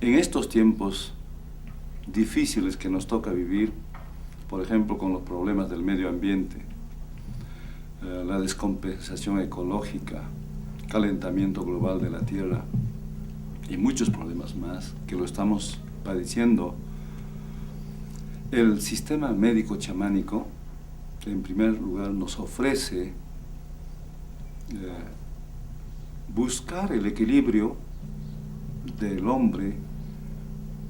En estos tiempos difíciles que nos toca vivir, por ejemplo, con los problemas del medio ambiente, la descompensación ecológica, calentamiento global de la Tierra y muchos problemas más que lo estamos padeciendo, el sistema médico chamánico, en primer lugar, nos ofrece buscar el equilibrio del hombre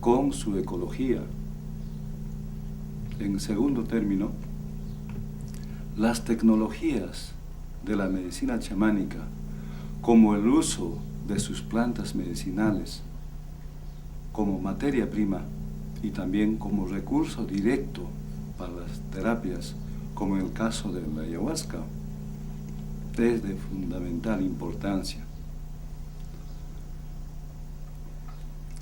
con su ecología. En segundo término, las tecnologías de la medicina chamánica, como el uso de sus plantas medicinales como materia prima y también como recurso directo para las terapias, como en el caso de la ayahuasca, es de fundamental importancia.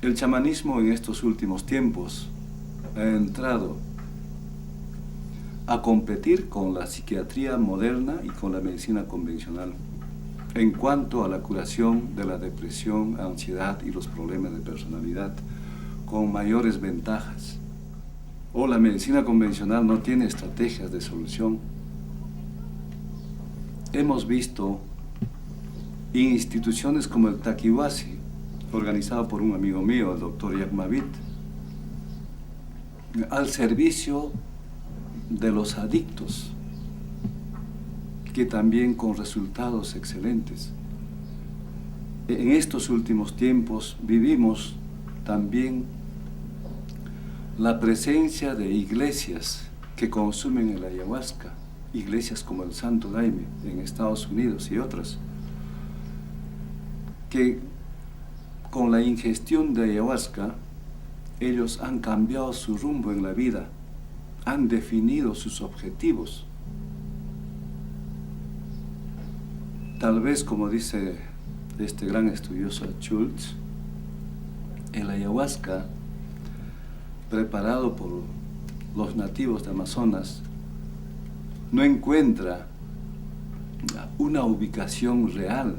El chamanismo en estos últimos tiempos ha entrado a competir con la psiquiatría moderna y con la medicina convencional en cuanto a la curación de la depresión, ansiedad y los problemas de personalidad, con mayores ventajas. O la medicina convencional no tiene estrategias de solución. Hemos visto instituciones como el Takiwasi, organizado por un amigo mío, el doctor Yakmavit, al servicio de los adictos, que también con resultados excelentes. En estos últimos tiempos vivimos también la presencia de iglesias que consumen el ayahuasca, iglesias como el Santo Daime en Estados Unidos y otras, que con la ingestión de ayahuasca ellos han cambiado su rumbo en la vida, han definido sus objetivos. Tal vez, como dice este gran estudioso Schultz, el ayahuasca preparado por los nativos de Amazonas no encuentra una ubicación real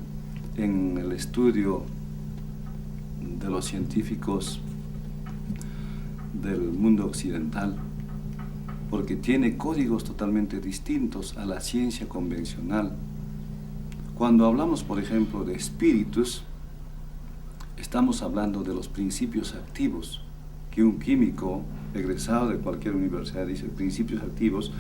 en el estudio de los científicos del mundo occidental, porque tiene códigos totalmente distintos a la ciencia convencional. Cuando hablamos, por ejemplo, de espíritus, estamos hablando de los principios activos, que un químico egresado de cualquier universidad dice principios activos,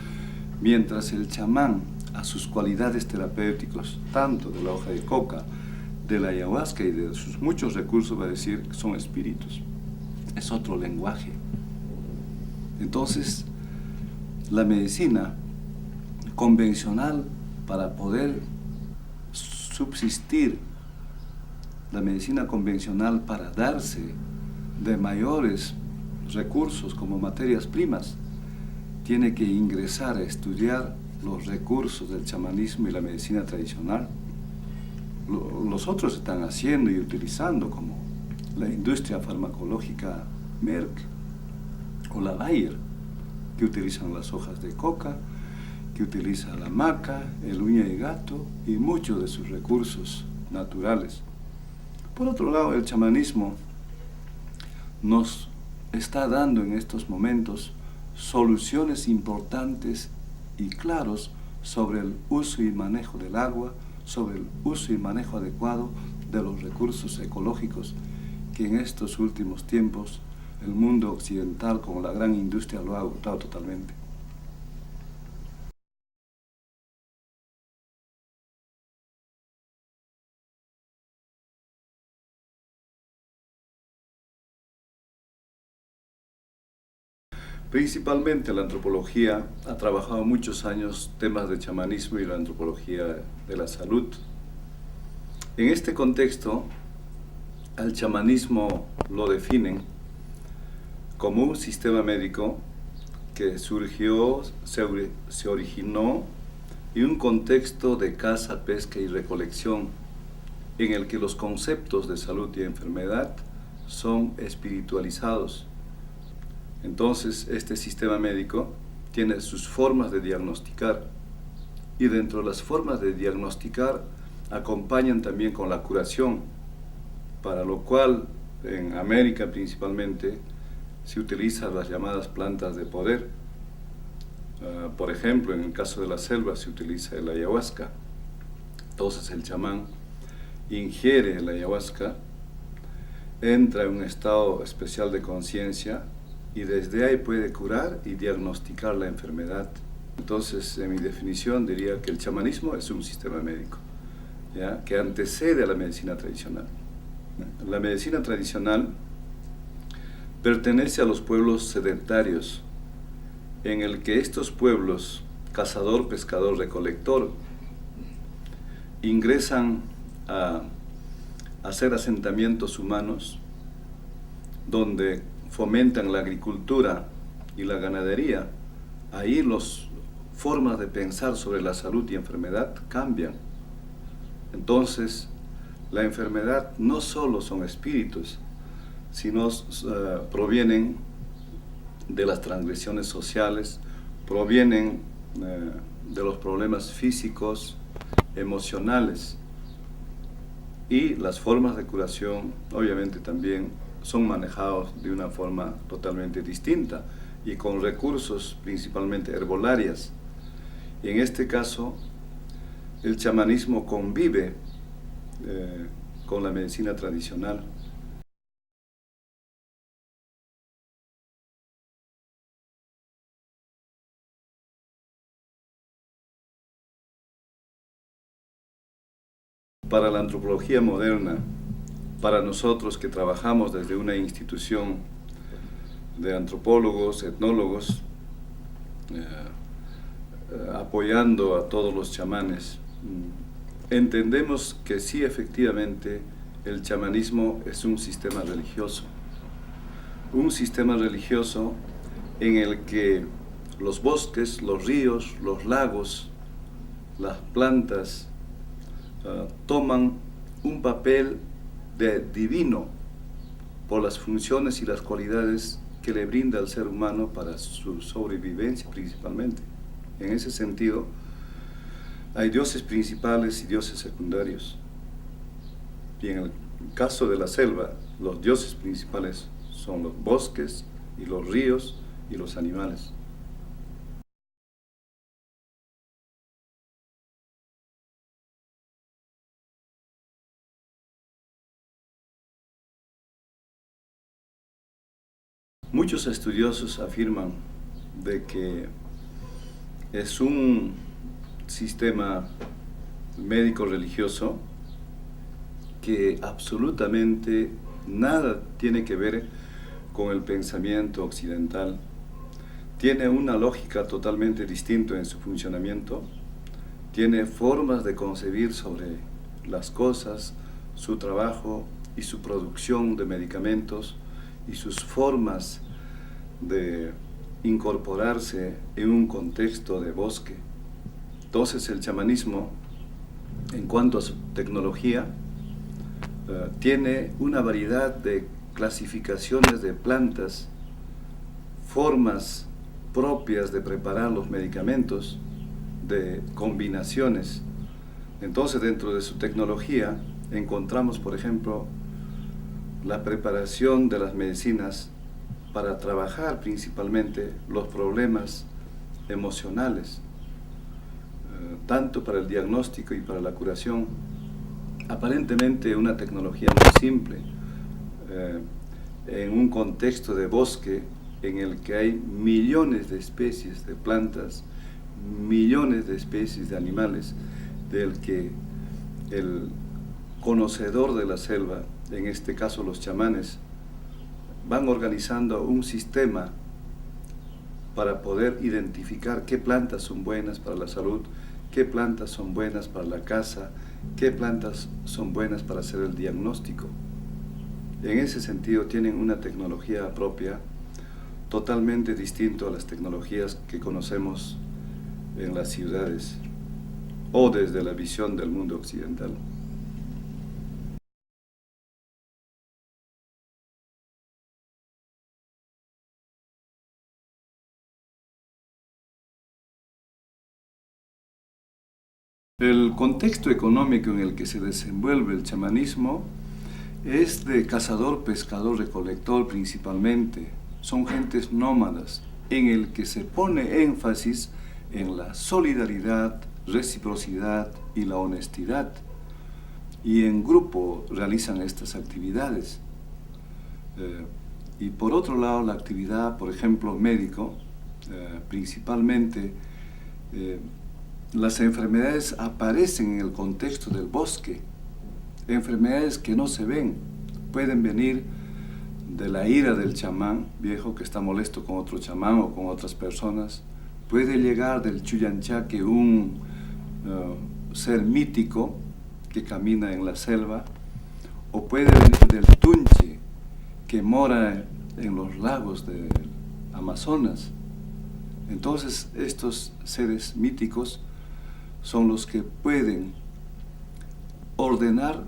mientras el chamán a sus cualidades terapéuticas, tanto de la hoja de coca, de la ayahuasca y de sus muchos recursos, va a decir que son espíritus. Es otro lenguaje. Entonces, la medicina convencional, para poder subsistir, la medicina convencional para darse de mayores recursos como materias primas, tiene que ingresar a estudiar los recursos del chamanismo y la medicina tradicional. Los otros están haciendo y utilizando, como la industria farmacológica Merck o la Bayer, que utilizan las hojas de coca, que utiliza la maca, el uña de gato y muchos de sus recursos naturales. Por otro lado, el chamanismo nos está dando en estos momentos soluciones importantes y claros sobre el uso y manejo del agua, sobre el uso y manejo adecuado de los recursos ecológicos, que en estos últimos tiempos el mundo occidental con la gran industria lo ha agotado totalmente. Principalmente la antropología ha trabajado muchos años temas de chamanismo y la antropología de la salud. En este contexto, al chamanismo lo definen como un sistema médico que surgió, se originó en un contexto de caza, pesca y recolección, en el que los conceptos de salud y enfermedad son espiritualizados. Entonces, este sistema médico tiene sus formas de diagnosticar, y dentro de las formas de diagnosticar acompañan también con la curación, para lo cual en América principalmente, se utilizan las llamadas plantas de poder. Por ejemplo, en el caso de la selva se utiliza el ayahuasca. Entonces el chamán ingiere el ayahuasca, entra en un estado especial de conciencia y desde ahí puede curar y diagnosticar la enfermedad. Entonces, en mi definición diría que el chamanismo es un sistema médico, ¿ya?, que antecede a la medicina tradicional. La medicina tradicional pertenece a los pueblos sedentarios, en el que estos pueblos, cazador, pescador, recolector, ingresan a hacer asentamientos humanos donde fomentan la agricultura y la ganadería. Ahí las formas de pensar sobre la salud y enfermedad cambian. Entonces, la enfermedad no solo son espíritus, sino provienen de las transgresiones sociales, provienen de los problemas físicos, emocionales, y las formas de curación obviamente también son manejados de una forma totalmente distinta y con recursos principalmente herbolarias. Y en este caso, el chamanismo convive con la medicina tradicional. Para la antropología moderna, para nosotros que trabajamos desde una institución de antropólogos, etnólogos, apoyando a todos los chamanes, entendemos que sí, efectivamente, el chamanismo es un sistema religioso en el que los bosques, los ríos, los lagos, las plantas toman un papel de divino por las funciones y las cualidades que le brinda al ser humano para su sobrevivencia principalmente. En ese sentido, hay dioses principales y dioses secundarios. Y en el caso de la selva, los dioses principales son los bosques y los ríos y los animales. Muchos estudiosos afirman de que es un sistema médico-religioso que absolutamente nada tiene que ver con el pensamiento occidental. Tiene una lógica totalmente distinta en su funcionamiento, tiene formas de concebir sobre las cosas, su trabajo y su producción de medicamentos y sus formas de incorporarse en un contexto de bosque. Entonces el chamanismo, en cuanto a su tecnología, tiene una variedad de clasificaciones de plantas, formas propias de preparar los medicamentos, de combinaciones. Entonces, dentro de su tecnología encontramos, por ejemplo, la preparación de las medicinas para trabajar principalmente los problemas emocionales, tanto para el diagnóstico y para la curación. Aparentemente una tecnología muy simple, en un contexto de bosque en el que hay millones de especies de plantas, millones de especies de animales, del que el conocedor de la selva, en este caso los chamanes, van organizando un sistema para poder identificar qué plantas son buenas para la salud, qué plantas son buenas para la caza, qué plantas son buenas para hacer el diagnóstico. En ese sentido tienen una tecnología propia totalmente distinta a las tecnologías que conocemos en las ciudades o desde la visión del mundo occidental. El contexto económico en el que se desenvuelve el chamanismo es de cazador, pescador, recolector principalmente. Son gentes nómadas en el que se pone énfasis en la solidaridad, reciprocidad y la honestidad. Y en grupo realizan estas actividades. Y por otro lado, la actividad, por ejemplo, médico, principalmente, las enfermedades aparecen en el contexto del bosque. Enfermedades que no se ven, pueden venir de la ira del chamán viejo que está molesto con otro chamán o con otras personas. Puede llegar del Chuyanchaque, un ser mítico que camina en la selva, o puede venir del Tunche, que mora en los lagos del Amazonas. Entonces, estos seres míticos son los que pueden ordenar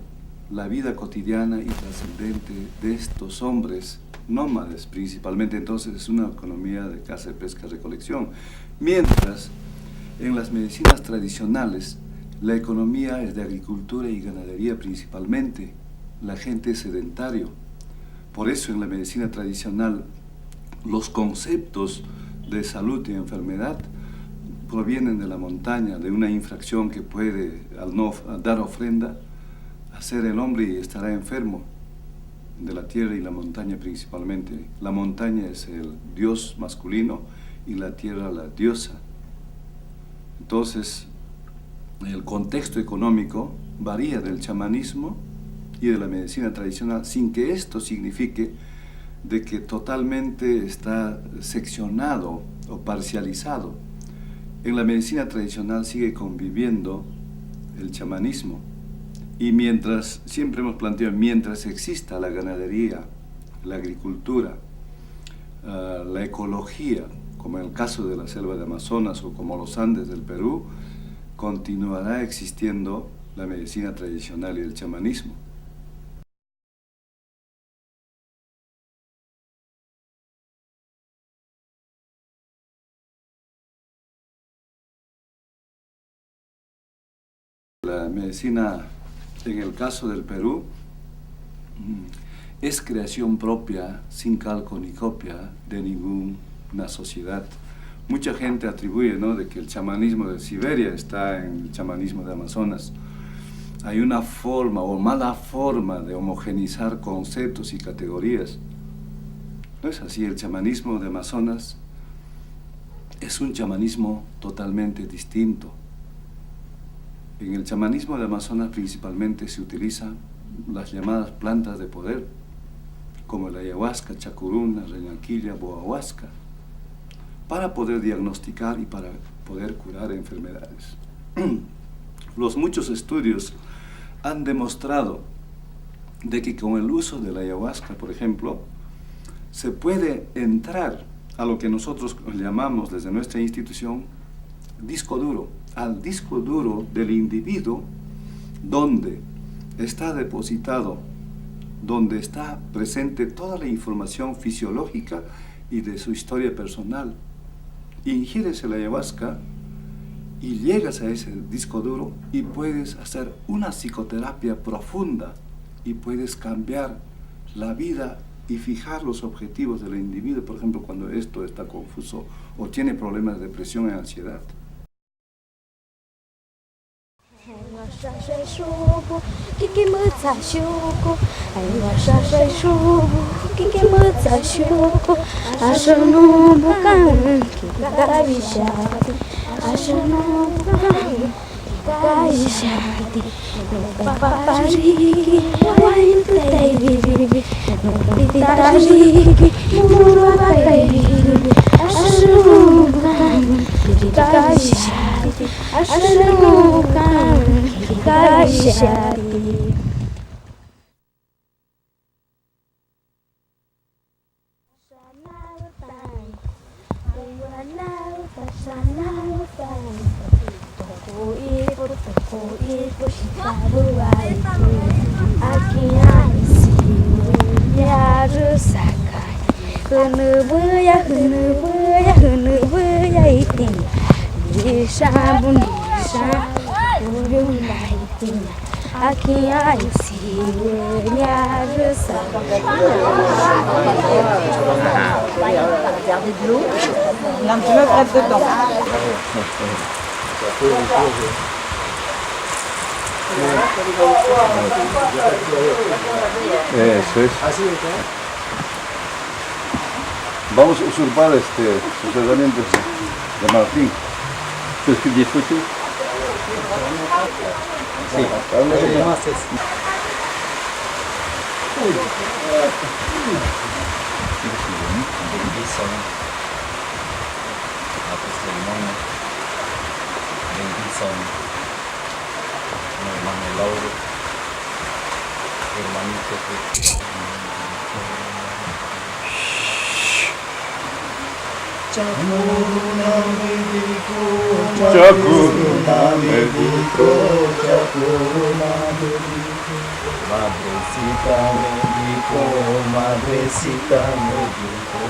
la vida cotidiana y trascendente de estos hombres nómades, principalmente. Entonces es una economía de caza, pesca, recolección. Mientras, en las medicinas tradicionales, la economía es de agricultura y ganadería principalmente. La gente es sedentario. Por eso en la medicina tradicional, los conceptos de salud y enfermedad provienen de la montaña, de una infracción que puede, al no dar ofrenda, hacer el hombre y estará enfermo, de la tierra y la montaña principalmente. La montaña es el dios masculino y la tierra la diosa. Entonces, el contexto económico varía del chamanismo y de la medicina tradicional, sin que esto signifique de que totalmente está seccionado o parcializado. En la medicina tradicional sigue conviviendo el chamanismo. Y mientras, siempre hemos planteado, mientras exista la ganadería, la agricultura, la ecología, como en el caso de la selva de Amazonas o como los Andes del Perú, continuará existiendo la medicina tradicional y el chamanismo. La medicina, en el caso del Perú, es creación propia, sin calco ni copia de ninguna sociedad. Mucha gente atribuye, ¿no?, de que el chamanismo de Siberia está en el chamanismo de Amazonas. Hay una forma o mala forma de homogenizar conceptos y categorías. No es así. El chamanismo de Amazonas es un chamanismo totalmente distinto. En el chamanismo de Amazonas principalmente se utilizan las llamadas plantas de poder, como la ayahuasca, chacuruna, reñaquilla, boahuasca, para poder diagnosticar y para poder curar enfermedades. Los muchos estudios han demostrado de que con el uso de la ayahuasca, por ejemplo, se puede entrar a lo que nosotros llamamos desde nuestra institución disco duro, al disco duro del individuo, donde está depositado, donde está presente toda la información fisiológica y de su historia personal. Ingieres la ayahuasca y llegas a ese disco duro y puedes hacer una psicoterapia profunda y puedes cambiar la vida y fijar los objetivos del individuo, por ejemplo, cuando esto está confuso o tiene problemas de depresión y ansiedad. Aqui ai si nuage sa. Regardez de l'eau. L'antelope reste dedans. Eso es. Vamos a usurpar sus herramientas de Martín. Tu es que disfrutes. Sí. Madrecita me dijo, madrecita me dijo,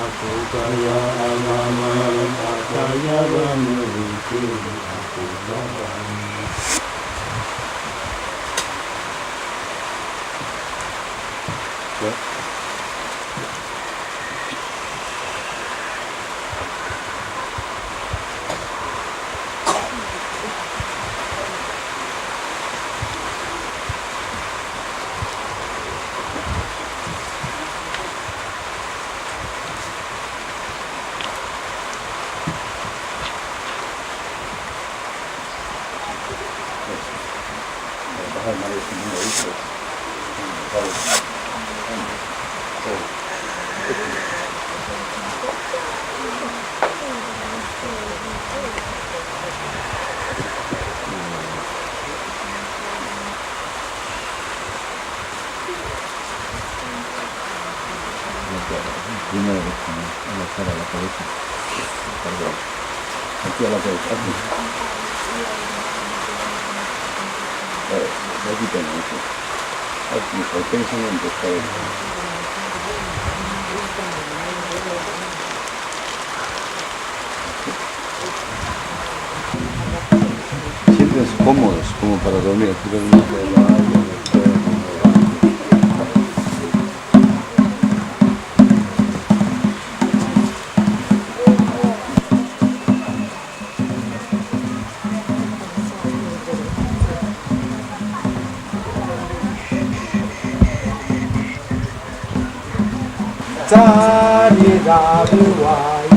aku kaya mama, kaya memiliki aku bangga. Primero a la cara, a la cabeza. Aquí a la cabeza. Aquí tenemos. Aquí, el pensamiento está ahí. Sientes cómodos como para dormir. Cari Rabi Wai.